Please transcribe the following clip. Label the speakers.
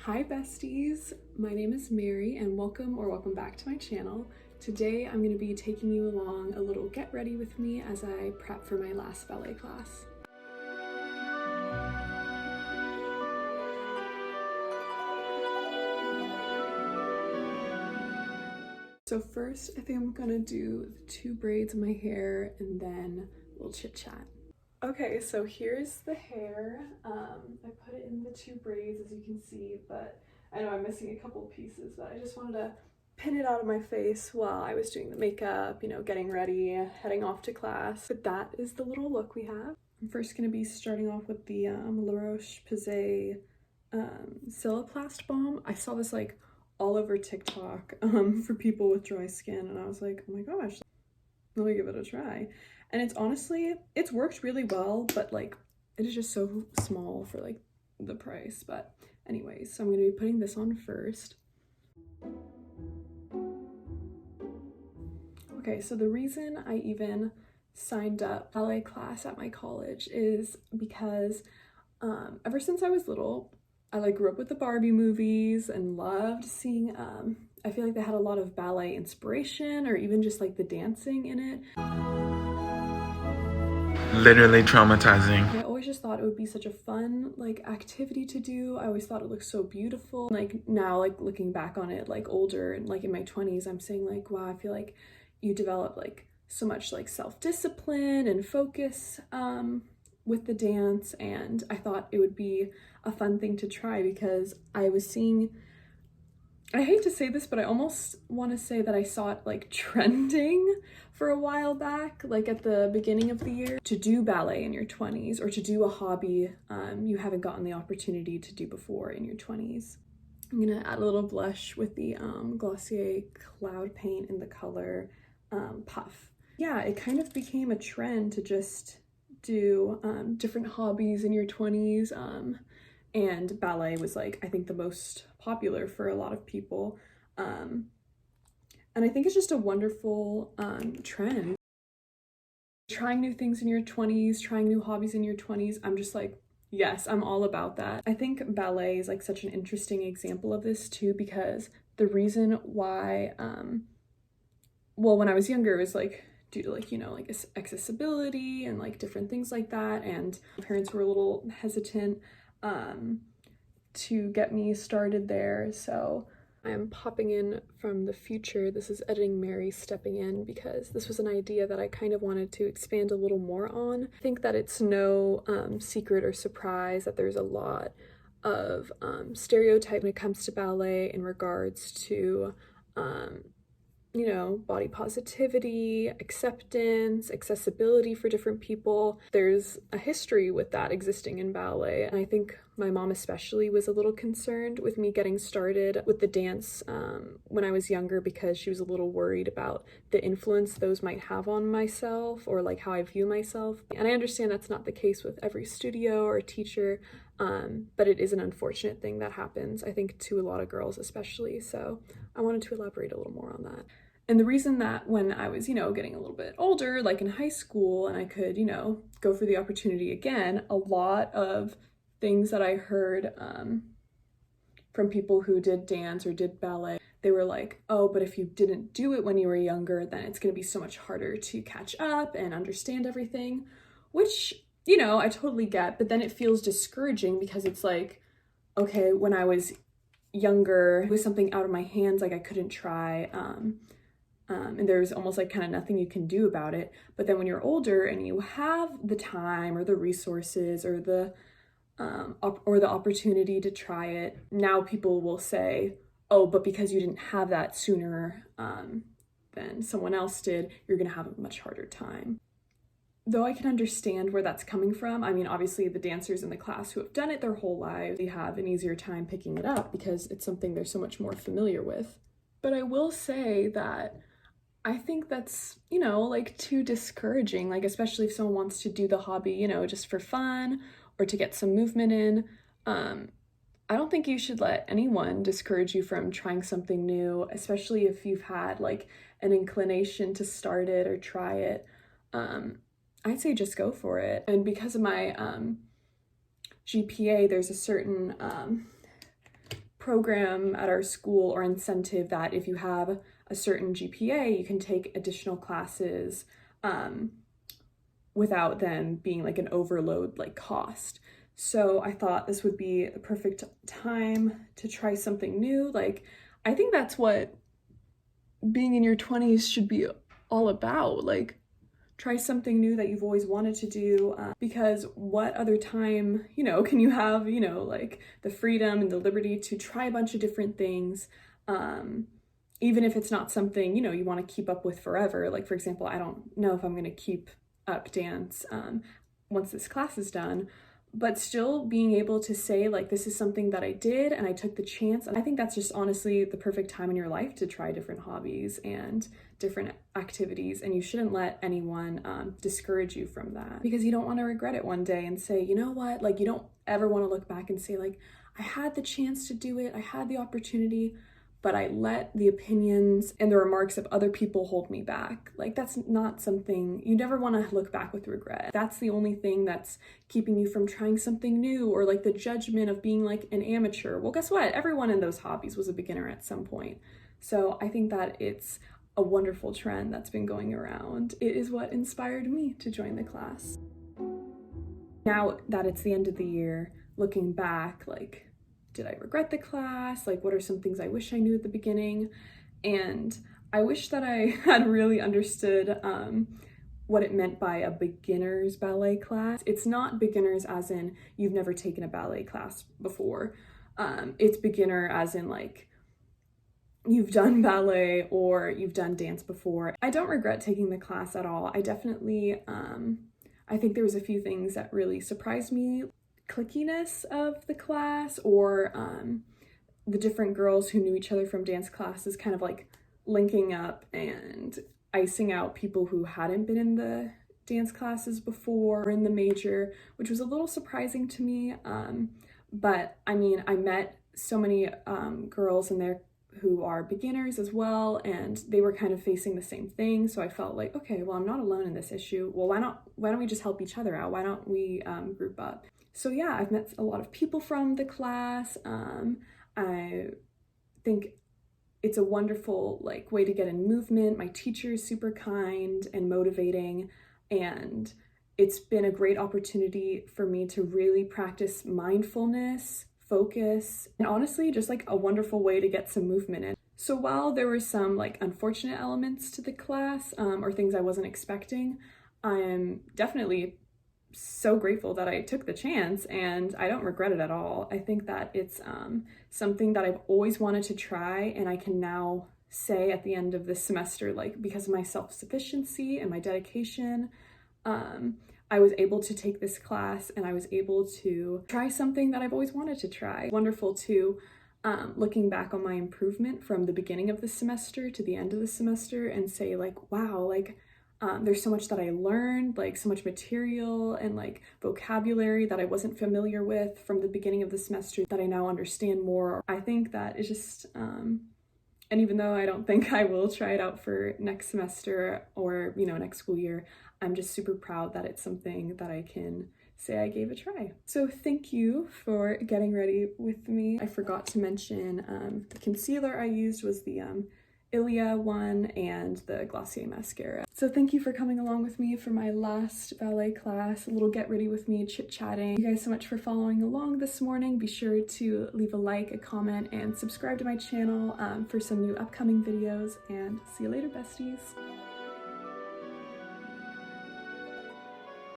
Speaker 1: Hi besties, my name is Mary and welcome back to my channel. Today I'm going to be taking you along a little get ready with me as I prep for my last ballet class. So first I think I'm going to do the 2 braids in my hair and then we'll chit chat. Okay, so here's the hair. I put it in the 2 braids as you can see, but I know I'm missing a couple pieces, but I just wanted to pin it out of my face while I was doing the makeup, you know, getting ready, heading off to class. But that is the little look we have. I'm first going to be starting off with the La Roche-Posay Siliplast Balm. I saw this like all over TikTok for people with dry skin, and I was like, oh my gosh, let me give it a try. And it's honestly, it's worked really well, but like it is just so small for like the price. But anyways, so I'm going to be putting this on first. Okay, so the reason I even signed up ballet class at my college is because ever since I was little, I like grew up with the Barbie movies and loved seeing, I feel like they had a lot of ballet inspiration or even just like the dancing in it.
Speaker 2: Literally traumatizing.
Speaker 1: I always just thought it would be such a fun like activity to do. I always thought it looked so beautiful. Like now, like looking back on it, like older and like in my 20s, I'm saying like, wow, I feel like you develop like so much like self-discipline and focus with the dance, and I thought it would be a fun thing to try because I was seeing, I hate to say this, but I almost want to say that I saw it like trending for a while back, like at the beginning of the year, to do ballet in your 20s or to do a hobby you haven't gotten the opportunity to do before in your 20s. I'm gonna add a little blush with the Glossier Cloud Paint in the color Puff. Yeah, it kind of became a trend to just do different hobbies in your 20s. And ballet was like, I think the most popular for a lot of people. And I think it's just a wonderful trend. Trying new things in your 20s, trying new hobbies in your 20s, I'm just like, yes, I'm all about that. I think ballet is like such an interesting example of this too, because the reason why, well, when I was younger, it was like due to like, you know, like accessibility and like different things like that. And parents were a little hesitant to get me started there. So I'm popping in from the future. This is editing Mary stepping in because this was an idea that I kind of wanted to expand a little more on. I think that it's no secret or surprise that there's a lot of stereotype when it comes to ballet in regards to you know, body positivity, acceptance, accessibility for different people. There's a history with that existing in ballet, and I think my mom especially was a little concerned with me getting started with the dance when I was younger because she was a little worried about the influence those might have on myself or like how I view myself. And I understand that's not the case with every studio or teacher, but it is an unfortunate thing that happens, I think, to a lot of girls especially. So I wanted to elaborate a little more on that. And the reason that when I was, you know, getting a little bit older, like in high school, and I could, you know, go for the opportunity again, a lot of things that I heard from people who did dance or did ballet, they were like, oh, but if you didn't do it when you were younger, then it's going to be so much harder to catch up and understand everything, which, you know, I totally get, but then it feels discouraging because it's like, okay, when I was younger, it was something out of my hands, like I couldn't try, and there's almost like kind of nothing you can do about it. But then when you're older and you have the time or the resources or the opportunity to try it, now people will say, oh, but because you didn't have that sooner than someone else did, you're gonna have a much harder time. Though I can understand where that's coming from. I mean, obviously the dancers in the class who have done it their whole lives, they have an easier time picking it up because it's something they're so much more familiar with. But I will say that I think that's, you know, like too discouraging, like especially if someone wants to do the hobby, you know, just for fun or to get some movement in. I don't think you should let anyone discourage you from trying something new, especially if you've had like an inclination to start it or try it. I'd say just go for it. And because of my GPA, there's a certain program at our school or incentive that if you have a certain GPA, you can take additional classes without them being like an overload like cost. So I thought this would be the perfect time to try something new. Like, I think that's what being in your 20s should be all about. Like, try something new that you've always wanted to do, because what other time, can you have, like the freedom and the liberty to try a bunch of different things, even if it's not something, you want to keep up with forever. Like, for example, I don't know if I'm going to keep up dance once this class is done, but still being able to say, like, this is something that I did and I took the chance. And I think that's just honestly the perfect time in your life to try different hobbies and different activities, and you shouldn't let anyone discourage you from that, because you don't want to regret it one day and say, you know what, like, you don't ever want to look back and say, like, I had the chance to do it, I had the opportunity, but I let the opinions and the remarks of other people hold me back. Like, that's not something, you never want to look back with regret. That's the only thing that's keeping you from trying something new, or like the judgment of being like an amateur. Well, guess what? Everyone in those hobbies was a beginner at some point. So I think that it's a wonderful trend that's been going around. It is what inspired me to join the class. Now that it's the end of the year, looking back, like, did I regret the class? Like, what are some things I wish I knew at the beginning? And I wish that I had really understood what it meant by a beginner's ballet class. It's not beginners as in you've never taken a ballet class before. It's beginner as in like you've done ballet or you've done dance before. I don't regret taking the class at all. I definitely, I think there was a few things that really surprised me. Cliquiness of the class, or the different girls who knew each other from dance classes kind of like linking up and icing out people who hadn't been in the dance classes before or in the major, which was a little surprising to me. But I mean, I met so many girls in there who are beginners as well, and they were kind of facing the same thing. So I felt like, okay, well, I'm not alone in this issue. Well, why don't we just help each other out? Why don't we group up? So yeah, I've met a lot of people from the class. I think it's a wonderful like way to get in movement. My teacher is super kind and motivating, and it's been a great opportunity for me to really practice mindfulness, focus, and honestly just like a wonderful way to get some movement in. So while there were some like unfortunate elements to the class or things I wasn't expecting, I am definitely so grateful that I took the chance, and I don't regret it at all. I think that it's something that I've always wanted to try, and I can now say at the end of this semester, like, because of my self-sufficiency and my dedication, I was able to take this class and I was able to try something that I've always wanted to try. Wonderful too, looking back on my improvement from the beginning of the semester to the end of the semester and say like, wow, like there's so much that I learned, like so much material and like vocabulary that I wasn't familiar with from the beginning of the semester that I now understand more. I think that is just, and even though I don't think I will try it out for next semester or, next school year, I'm just super proud that it's something that I can say I gave a try. So thank you for getting ready with me. I forgot to mention the concealer I used was the Ilia one and the Glossier mascara. So thank you for coming along with me for my last ballet class, a little get ready with me, chit-chatting. Thank you guys so much for following along this morning. Be sure to leave a like, a comment, and subscribe to my channel for some new upcoming videos, and see you later, besties.